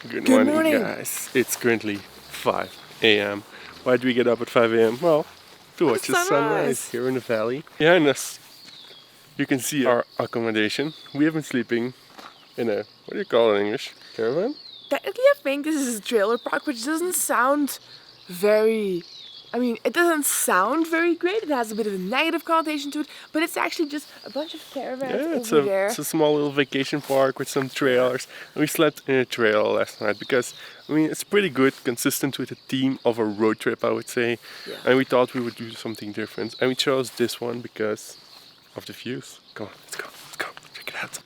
Good morning, guys. It's currently 5 a.m. Why did we get up at 5 a.m.? Well, to watch the sunrise here in the valley. Behind us, you can see our accommodation. We have been sleeping in a, what do you call it in English? Caravan? Technically, I think this is a trailer park, which doesn't sound very... I mean, it doesn't sound very great. It has a bit of a negative connotation to it, but it's actually just a bunch of caravans over there. It's a small little vacation park with some trailers. And we slept in a trailer last night because, I mean, it's pretty good, consistent with the theme of a road trip, I would say. Yeah. And we thought we would do something different. And we chose this one because of the views. Come on, let's go, check it out.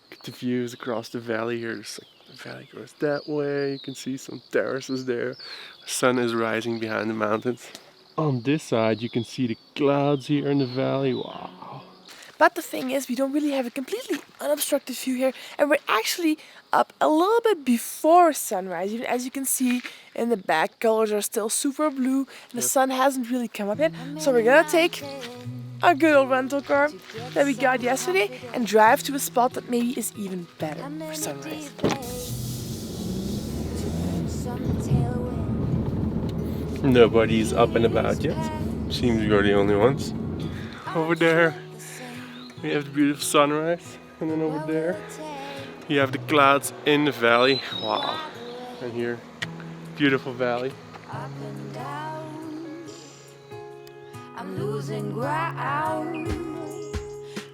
Look at the views across the valley here. There's like, the valley goes that way, you can see some terraces there. The sun is rising behind the mountains. On this side you can see the clouds here in the valley, wow. But the thing is, we don't really have a completely unobstructed view here, and we're actually up a little bit before sunrise. Even as you can see in the back, colors are still super blue, and the sun hasn't really come up yet. So we're gonna take a good old rental car that we got yesterday and drive to a spot that maybe is even better for sunrise. Nobody's up and about yet. Seems we're the only ones. Over there we have the beautiful sunrise, and then over there you have the clouds in the valley. Wow. And here, beautiful valley. I'm losing ground.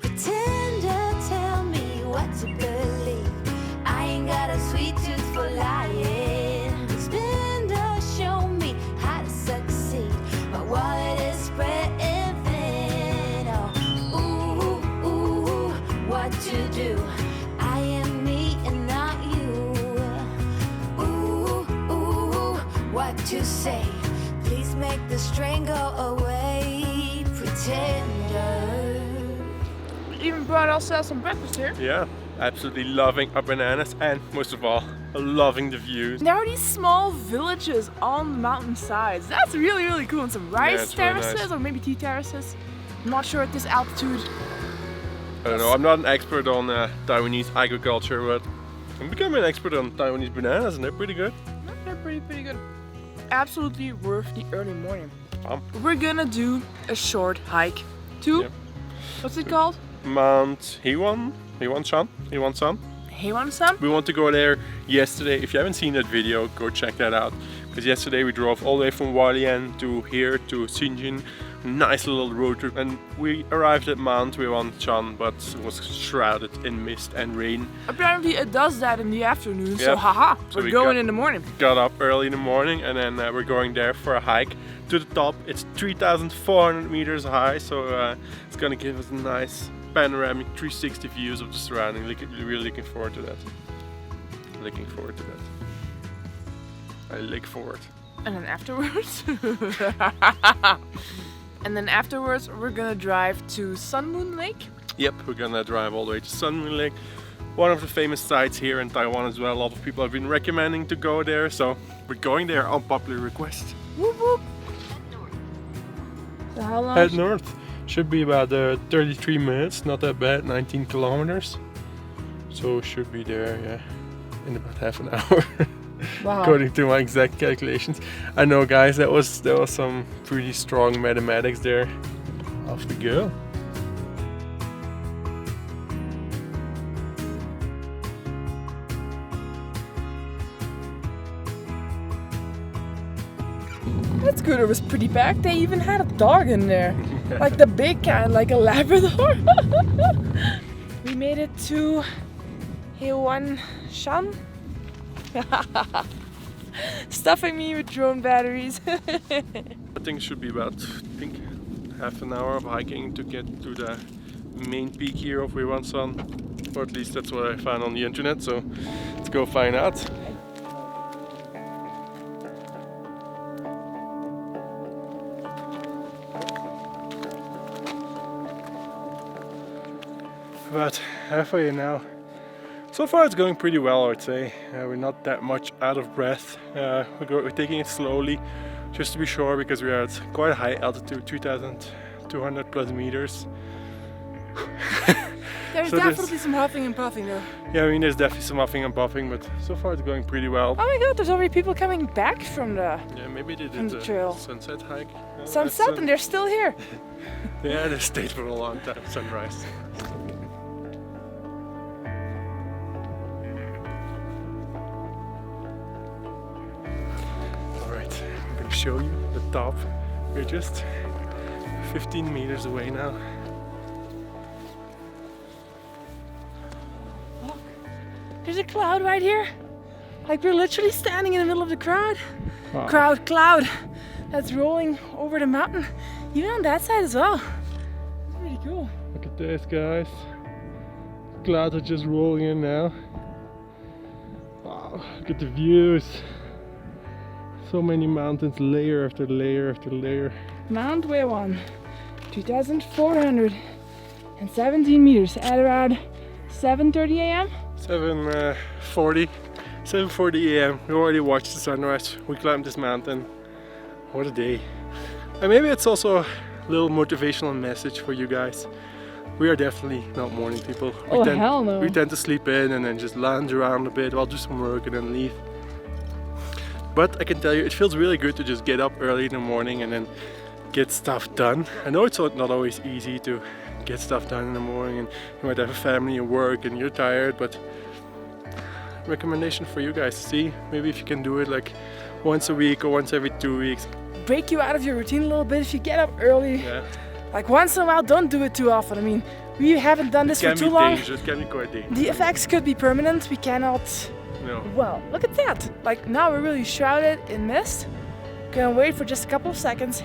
Pretend to tell me what to believe. I ain't got a sweet tooth for lying. Spend or show me how to succeed. My wallet is spreading thin. Oh, ooh, what to do? I am me and not you. Ooh, what to say? Please make the strain go away, pretender. We even brought ourselves some breakfast here. Yeah, absolutely loving our bananas, and most of all, loving the views. There are these small villages on the mountain sides. That's really, really cool. And some rice terraces, really nice. Or maybe tea terraces. I'm not sure at this altitude. I don't know, I'm not an expert on Taiwanese agriculture, but I'm becoming an expert on Taiwanese bananas, and they're pretty good. They're pretty good. Absolutely worth the early morning. We're gonna do a short hike to, what's it called? Mount Hehuanshan. Hehuanshan? We want to go there yesterday. If you haven't seen that video, go check that out. Because yesterday we drove all the way from Hualien to here to Xinjin. Nice little road trip, and we arrived at Mount Hehuanshan, but it was shrouded in mist and rain. Apparently it does that in the afternoon, so haha, so we're going in the morning. Got up early in the morning, and then we're going there for a hike to the top. It's 3,400 meters high, so it's gonna give us a nice panoramic 360 views of the surrounding. Really looking forward to that. I look forward. And then afterwards? And then afterwards we're gonna drive to Sun Moon Lake. Yep, we're gonna drive all the way to Sun Moon Lake. One of the famous sites here in Taiwan as well. A lot of people have been recommending to go there, so we're going there on popular request. Whoop whoop. So how long? Head north. Should be about 33 minutes, not that bad, 19 kilometers. So should be there, in about half an hour. Wow. According to my exact calculations. I know, guys, there was some pretty strong mathematics there. Off we go. That scooter was pretty packed. They even had a dog in there. Like the big kind, like a Labrador. We made it to Hehuanshan. Stuffing me with drone batteries. I think it should be about half an hour of hiking to get to the main peak here of Hehuanshan. Or at least that's what I found on the internet, so let's go find out. About halfway now. So far it's going pretty well, I would say. We're not that much out of breath. We're taking it slowly, just to be sure, because we are at quite a high altitude, 3,200 plus meters. There's definitely some huffing and puffing though. Yeah, I mean there's definitely some huffing and puffing, but so far it's going pretty well. Oh my god, there's already people coming back from the maybe they did the trail. Sunset hike. Sunset and they're still here. Yeah, they stayed for a long time. Sunrise. Alright, I'm gonna show you the top. We're just 15 meters away now. Look, there's a cloud right here. Like we're literally standing in the middle of the crowd. Wow. Cloud that's rolling over the mountain. Even on that side as well. It's pretty cool. Look at this, guys. Clouds are just rolling in now. Wow, look at the views. So many mountains, layer after layer after layer. Mount Hehuanshan, 2,417 meters at around 7:30 a.m. 7:40 a.m. We already watched the sunrise. We climbed this mountain. What a day. And maybe it's also a little motivational message for you guys. We are definitely not morning people. Hell no. We tend to sleep in and then just lounge around a bit while do some work and then leave. But I can tell you, it feels really good to just get up early in the morning and then get stuff done. I know it's not always easy to get stuff done in the morning, and you might have a family and work and you're tired, but recommendation for you guys, see maybe if you can do it like once a week or once every 2 weeks. Break you out of your routine a little bit if you get up early. Yeah. Like once in a while, don't do it too often. I mean, we haven't done this for too long. It can be quite dangerous. The effects could be permanent. We cannot. No. Well, look at that. Like now we're really shrouded in mist. Gonna wait for just a couple of seconds.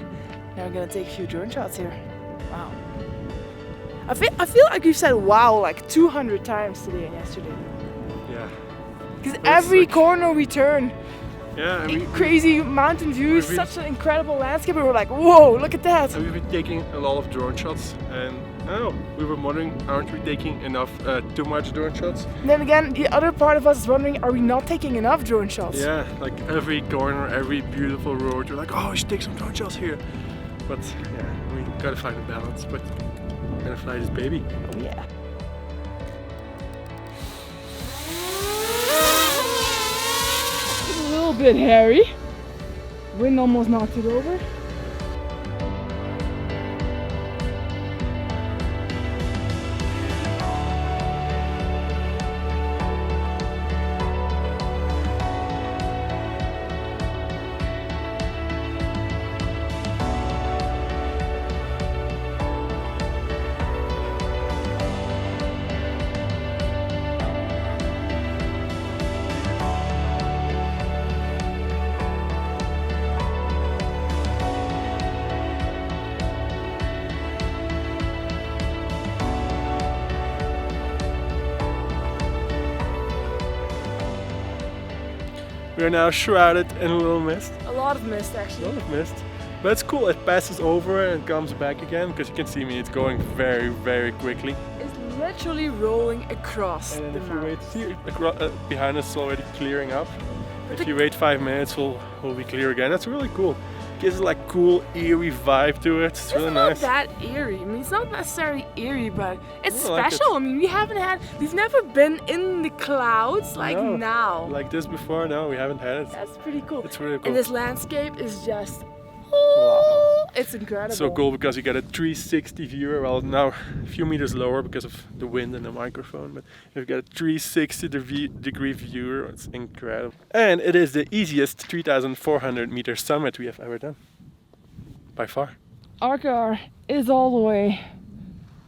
Now we're gonna take a few drone shots here. Wow. I feel like we've said wow like 200 times today and yesterday. Yeah. Because every corner we turn, yeah, crazy mountain views, such an incredible landscape, and we're like, whoa, look at that. And we've been taking a lot of drone shots, and I don't know, we were wondering, aren't we taking enough, too much drone shots? And then again, the other part of us is wondering, are we not taking enough drone shots? Yeah, like every corner, every beautiful road, you're like, oh, we should take some drone shots here. But yeah, we gotta find a balance, but we're gonna fly this baby. Oh yeah. It's a little bit hairy. Wind almost knocked it over. We are now shrouded in a little mist. A lot of mist actually. A lot of mist. But it's cool, it passes over and comes back again, because you can see me, it's going very, very quickly. It's literally rolling across and the then if you mountain. wait, see, behind us it's already clearing up. If you wait 5 minutes, we'll be clear again. That's really cool. Gives it like cool, eerie vibe to it. It's really nice. It's not that eerie. I mean, it's not necessarily eerie, but it's special. Like I mean, we've never been in the clouds like now. Like this before, no, we haven't had it. That's pretty cool. It's really cool. And this landscape is just, wow. It's incredible. So cool because you get a 360 view. Well, now a few meters lower because of the wind and the microphone, but you've got a 360 degree view. It's incredible. And it is the easiest 3,400 meter summit we have ever done. By far. Our car is all the way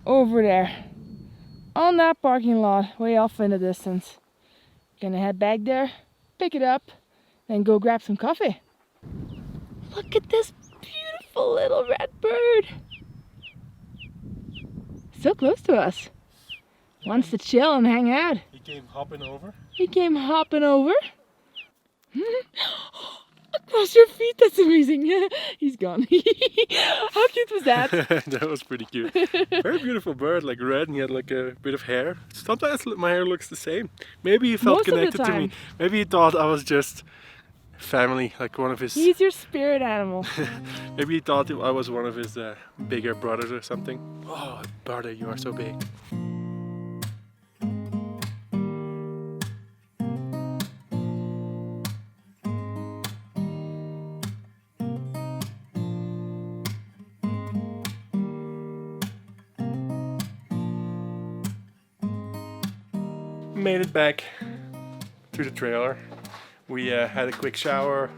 over there on that parking lot, way off in the distance. Gonna head back there, pick it up, then go grab some coffee. Look at this beautiful little red bird. So close to us. Wants to chill and hang out. He came hopping over. He came hopping over. Across your feet, that's amazing. He's gone. How cute was that? That was pretty cute. Very beautiful bird, like red, and he had like a bit of hair. Sometimes my hair looks the same. Maybe he felt connected to me. Maybe he thought I was just family, like one of his... He's your spirit animal. Maybe he thought I was one of his bigger brothers or something. Oh, brother, you are so big. made it back to the trailer. We had a quick shower,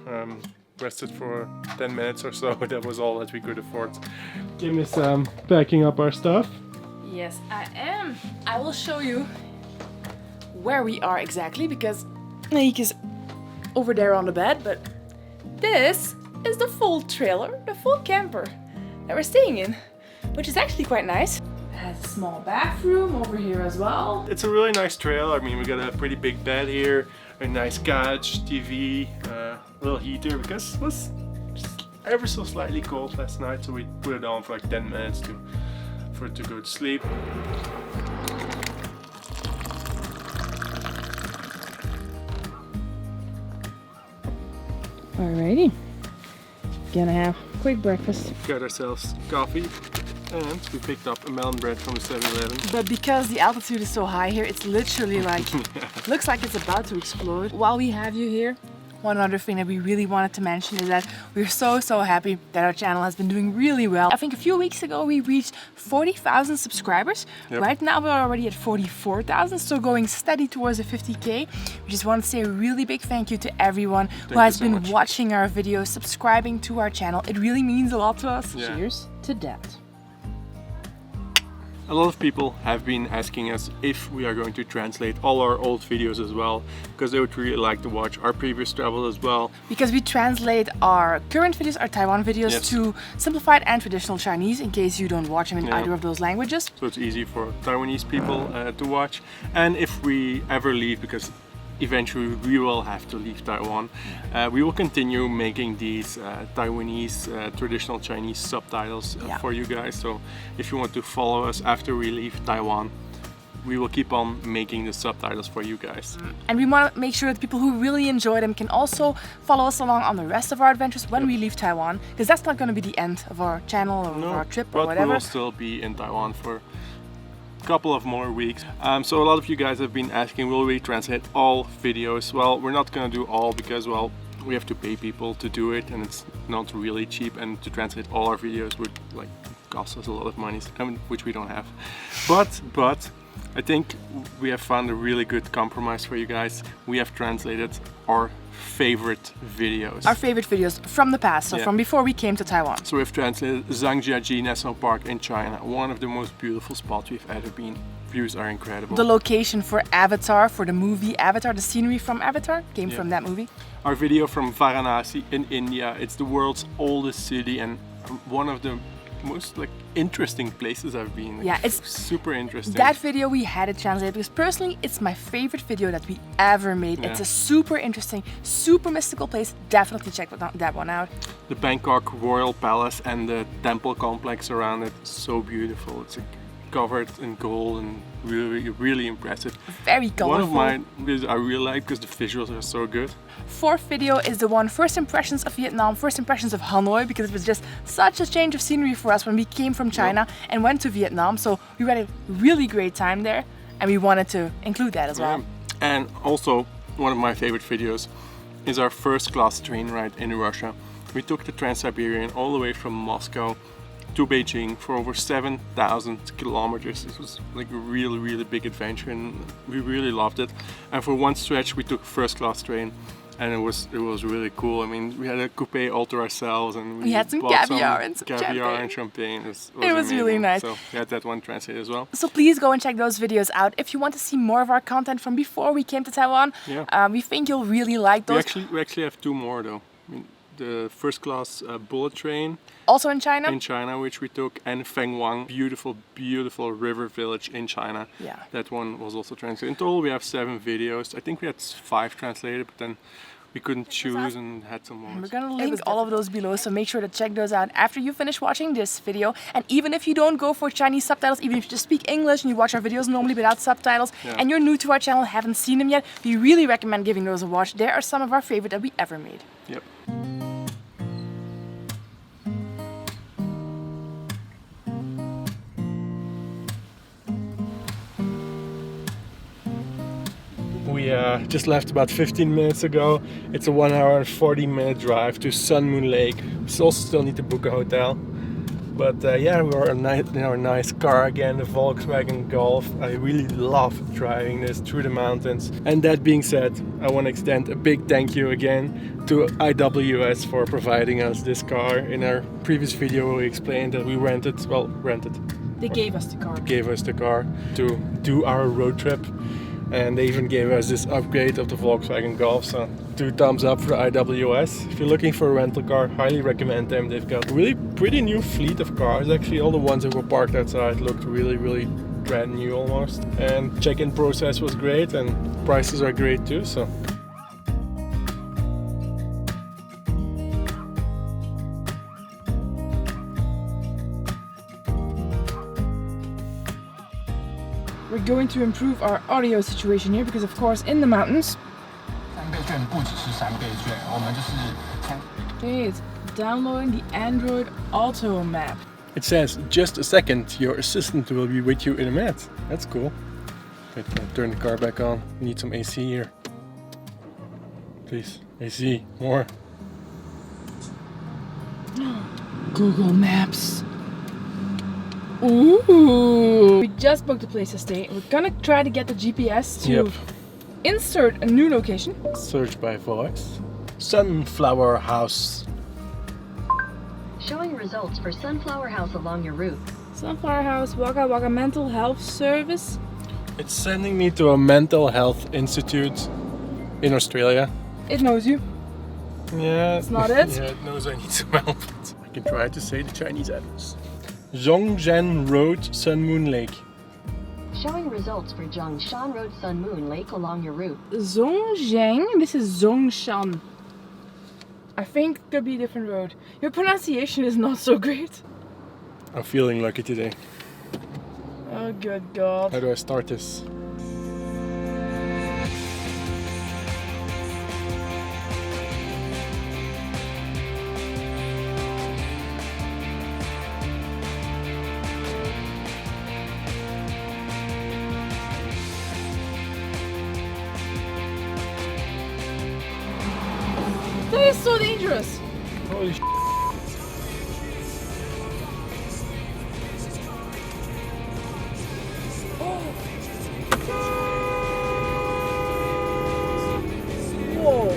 rested for 10 minutes or so. That was all that we could afford. Kim is packing up our stuff. Yes, I am. I will show you where we are exactly because Naik is over there on the bed, but this is the full trailer, the full camper that we're staying in, which is actually quite nice. It has a small bathroom over here as well. It's a really nice trailer. I mean, we got a pretty big bed here, a nice couch, TV, a little heater because it was just ever so slightly cold last night, so we put it on for like 10 minutes for it to go to sleep. Alrighty, gonna have a quick breakfast. Got ourselves coffee and we picked up a melon bread from the 7-Eleven. But because the altitude is so high here, it's literally like, looks like it's about to explode. While we have you here, one other thing that we really wanted to mention is that we're so happy that our channel has been doing really well. I think a few weeks ago we reached 40,000 subscribers. Yep. Right now we're already at 44,000, so going steady towards the 50k. We just want to say a really big thank you to everyone who has been watching our videos, subscribing to our channel. It really means a lot to us. Yeah. Cheers to that. A lot of people have been asking us if we are going to translate all our old videos as well, because they would really like to watch our previous travel as well. Because we translate our current videos, our Taiwan videos, Yes. to simplified and traditional Chinese in case you don't watch them in either of those languages. So it's easy for Taiwanese people to watch. And if we ever leave, because eventually we will have to leave Taiwan, we will continue making these Taiwanese traditional Chinese subtitles for you guys. So if you want to follow us after we leave Taiwan, we will keep on making the subtitles for you guys. And we want to make sure that people who really enjoy them can also follow us along on the rest of our adventures when we leave Taiwan, because that's not going to be the end of our channel or of our trip or whatever. But we will still be in Taiwan for couple of more weeks. So a lot of you guys have been asking, will we translate all videos? Well, we're not gonna do all because, well, we have to pay people to do it and it's not really cheap, and to translate all our videos would like cost us a lot of money, which we don't have. But I think we have found a really good compromise for you guys. We have translated our favorite videos. Our favorite videos from the past, so from before we came to Taiwan. So we've translated Zhangjiajie National Park in China, one of the most beautiful spots we've ever been. Views are incredible. The location for Avatar, for the movie Avatar, the scenery from Avatar came from that movie. Our video from Varanasi in India. It's the world's oldest city and one of the most like interesting places I've been. Yeah, it's super interesting. That video we had it translated because personally it's my favorite video that we ever made. It's a super interesting, super mystical place. Definitely check that one out. The Bangkok Royal Palace and the temple complex around it, so beautiful. It's covered in gold and really impressive. Very colorful. One of my videos I really like because the visuals are so good. Fourth video is the one, first impressions of Vietnam, first impressions of Hanoi, because it was just such a change of scenery for us when we came from China and went to Vietnam. So we had a really great time there and we wanted to include that as well. And also one of my favorite videos is our first class train ride in Russia. We took the Trans-Siberian all the way from Moscow to Beijing for over 7,000 kilometers. It was like a really big adventure and we really loved it. And for one stretch we took first class train and it was really cool. I mean, we had a coupe all to ourselves and we had some bought caviar and some caviar and champagne. It was really amazing. nice. So we had that one translated as well. So please go and check those videos out if you want to see more of our content from before we came to Taiwan. We think you'll really like those. We actually have two more though. I mean, the first class bullet train. Also in China? In China, which we took, and Fengwang, beautiful river village in China. Yeah. That one was also translated. In total, we have 7 videos. I think we had 5 translated, but then we couldn't choose and had some more. We're gonna link all of those below, so make sure to check those out after you finish watching this video. And even if you don't go for Chinese subtitles, even if you just speak English and you watch our videos normally without subtitles, and you're new to our channel, haven't seen them yet, we really recommend giving those a watch. They are some of our favorite that we ever made. Yep. We just left about 15 minutes ago. It's a 1 hour and 40-minute drive to Sun Moon Lake. We also still need to book a hotel. But yeah, we were in our nice car again, the Volkswagen Golf. I really love driving this through the mountains. And that being said, I want to extend a big thank you again to IWS for providing us this car. In our previous video we explained that we rented. They gave us the car. To do our road trip. And they even gave us this upgrade of the Volkswagen Golf, so 2 thumbs up for IWS. If you're looking for a rental car, highly recommend them. They've got a really pretty new fleet of cars. Actually, all the ones that were parked outside looked really brand new almost. And check-in process was great, and prices are great too. So. We're going to improve our audio situation here because, of course, in the mountains. Okay, it's downloading the Android Auto map. It says, just a second, your assistant will be with you in a minute. That's cool. Wait, I'll turn the car back on. We need some AC here. Please, AC, more. Google Maps. Ooh! We just booked a place to stay. We're gonna try to get the GPS to insert a new location. Search by voice. Sunflower House. Showing results for Sunflower House along your route. Sunflower House, Waka Waka Mental Health Service. It's sending me to a mental health institute in Australia. It knows you. Yeah. It's not it? Yeah, it knows I need some help. I can try to say the Chinese address. Zhongshan Road, Sun Moon Lake. Showing results for Zhongshan Road, Sun Moon Lake along your route. Zhongzheng? This is Zhongshan. I think it could be a different road. Your pronunciation is not so great. I'm feeling lucky today. Oh, good God. How do I start this? That is so dangerous. Holy sh**. Whoa.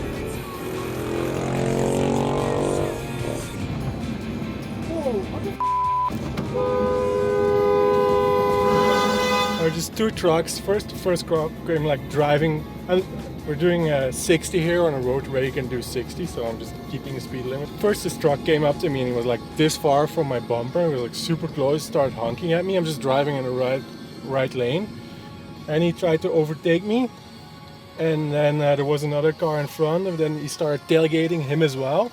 There are just 2 trucks. First car came like driving. We're doing 60 here on a road where you can do 60, so I'm just keeping the speed limit. First this truck came up to me and he was like this far from my bumper. He was like super close, started honking at me. I'm just driving in the right lane. And he tried to overtake me. And then there was another car in front, and then he started tailgating him as well.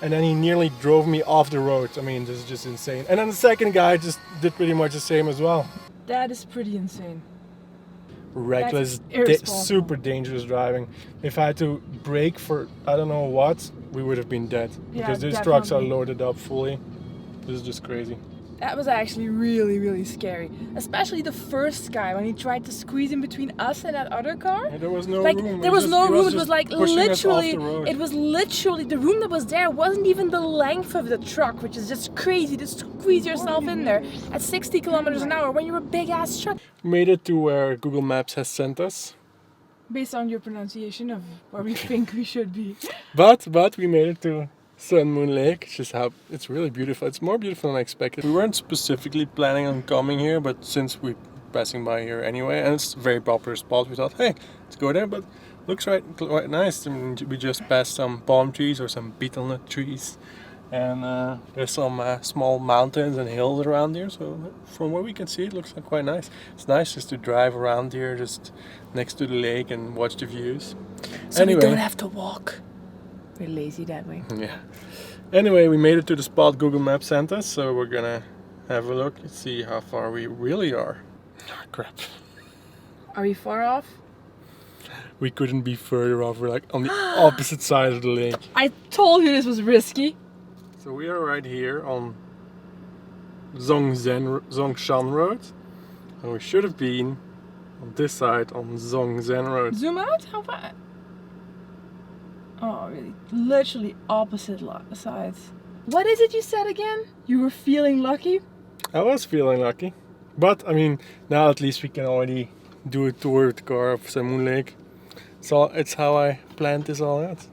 And then he nearly drove me off the road. I mean, this is just insane. And then the second guy just did pretty much the same as well. That is pretty insane. Reckless, super dangerous driving. If I had to brake for I don't know what, we would have been dead. Because these trucks are loaded up fully. This is just crazy. That was actually really scary. Especially the first guy when he tried to squeeze in between us and that other car. Yeah, there was no room. There was no room. It was like literally, the room that was there wasn't even the length of the truck, which is just crazy to squeeze yourself in there at 60 kilometers an hour when you're a big ass truck. Made it to where Google Maps has sent us. Based on your pronunciation of where we think we should be. But we made it to Sun Moon Lake. It's really beautiful. It's more beautiful than I expected. We weren't specifically planning on coming here, but since we're passing by here anyway, and it's a very popular spot, we thought, hey, let's go there. But looks quite nice. I mean, we just passed some palm trees or some betel nut trees, and there's some small mountains and hills around here. So from what we can see, it looks quite nice. It's nice just to drive around here, just next to the lake, and watch the views. So anyway, we don't have to walk. We're lazy that way. Yeah. Anyway, we made it to the spot Google Maps sent us, so we're gonna have a look and see how far we really are. Oh, crap. Are we far off? We couldn't be further off. We're like on the opposite side of the lake. I told you this was risky. So we are right here on Zhongshan Road, and we should have been on this side on Zhongshan Road. Zoom out? How far? Oh, really? Literally opposite sides. What is it you said again? You were feeling lucky? I was feeling lucky. But, I mean, now at least we can already do a tour with the car of Sun Moon Lake. So it's how I planned this all out.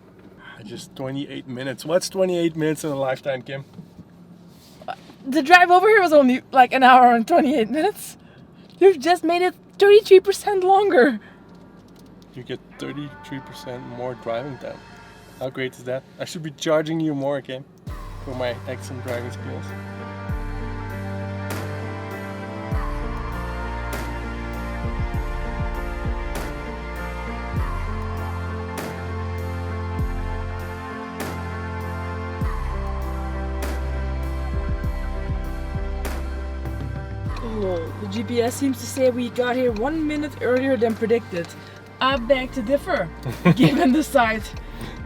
Just 28 minutes. What's 28 minutes in a lifetime, Kim? The drive over here was only like an hour and 28 minutes. You've just made it 33% longer. You get 33% more driving time. How great is that? I should be charging you more, Kim, for my excellent driving skills. The GPS seems to say we got here 1 minute earlier than predicted. I beg to differ, given the site,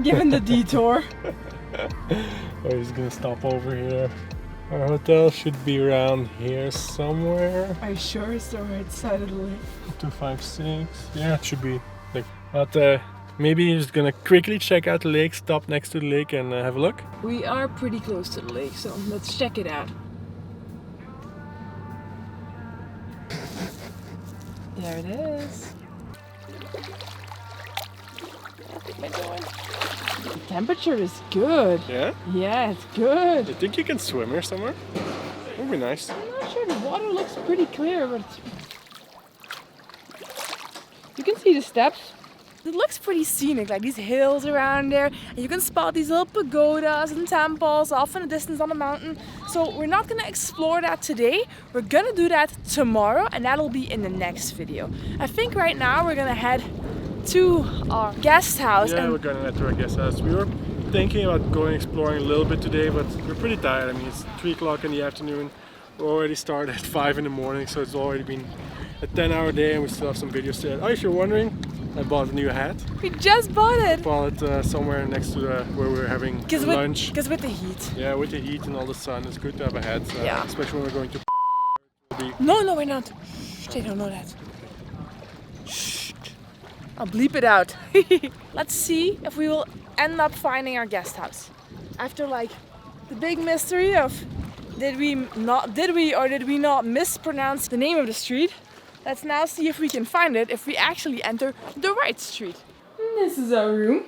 given the detour. Oh, he's gonna stop over here. Our hotel should be around here somewhere. Are you sure it's the right side of the lake? 256. Yeah, it should be. But maybe he's gonna quickly check out the lake, stop next to the lake and have a look. We are pretty close to the lake, so let's check it out. There it is. The temperature is good. Yeah? Yeah, it's good. You think you can swim here somewhere? That would be nice. I'm not sure. The water looks pretty clear, but you can see the steps. It looks pretty scenic, like these hills around there, and you can spot these little pagodas and temples off in the distance on the mountain. So we're not gonna explore that today. We're gonna do that tomorrow, and that'll be in the next video. I think right now we're gonna head to our guest house. Yeah, we're gonna head to our guest house. We were thinking about going exploring a little bit today, but we're pretty tired. I mean, it's 3 o'clock in the afternoon. We already started at 5 in the morning, so it's already been a 10-hour day, and we still have some videos to edit. Oh, if you're wondering, I bought a new hat. We just bought it. Bought it somewhere next to where we're having lunch. Because with the heat. Yeah, with the heat and all the sun, it's good to have a hat. Yeah. Especially when we're going to. No, we're not. Shh, they don't know that. Shh. I'll bleep it out. Let's see if we will end up finding our guest house. After like the big mystery of did we not mispronounce the name of the street? Let's now see if we can find it, if we actually enter the right street. This is our room.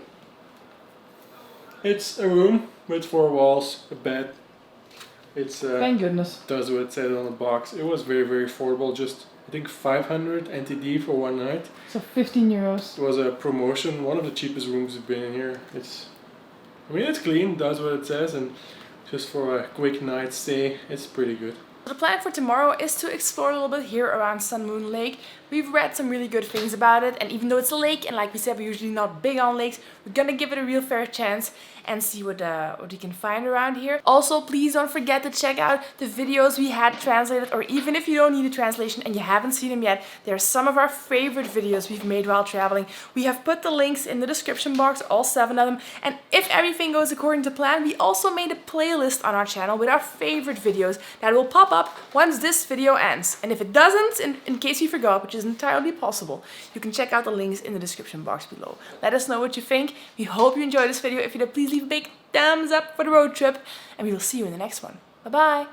It's a room with 4 walls, a bed. It's Thank goodness. Does what it said on the box. It was very, very affordable. Just I think 500 NTD for 1 night. So 15 euros. It was a promotion. One of the cheapest rooms we've been in here. I mean, it's clean. Does what it says, and just for a quick night stay, it's pretty good. The plan for tomorrow is to explore a little bit here around Sun Moon Lake. We've read some really good things about it, and even though it's a lake, and like we said, we're usually not big on lakes, we're gonna give it a real fair chance and see what we can find around here. Also, please don't forget to check out the videos we had translated, or even if you don't need a translation and you haven't seen them yet, they're some of our favorite videos we've made while traveling. We have put the links in the description box, all 7 of them, and if everything goes according to plan, we also made a playlist on our channel with our favorite videos that will pop up once this video ends. And if it doesn't, in case you forgot, which is entirely possible, you can check out the links in the description box below. Let us know what you think. We hope you enjoyed this video. If you did, please leave a big thumbs up for the road trip, and we will see you in the next one. Bye bye.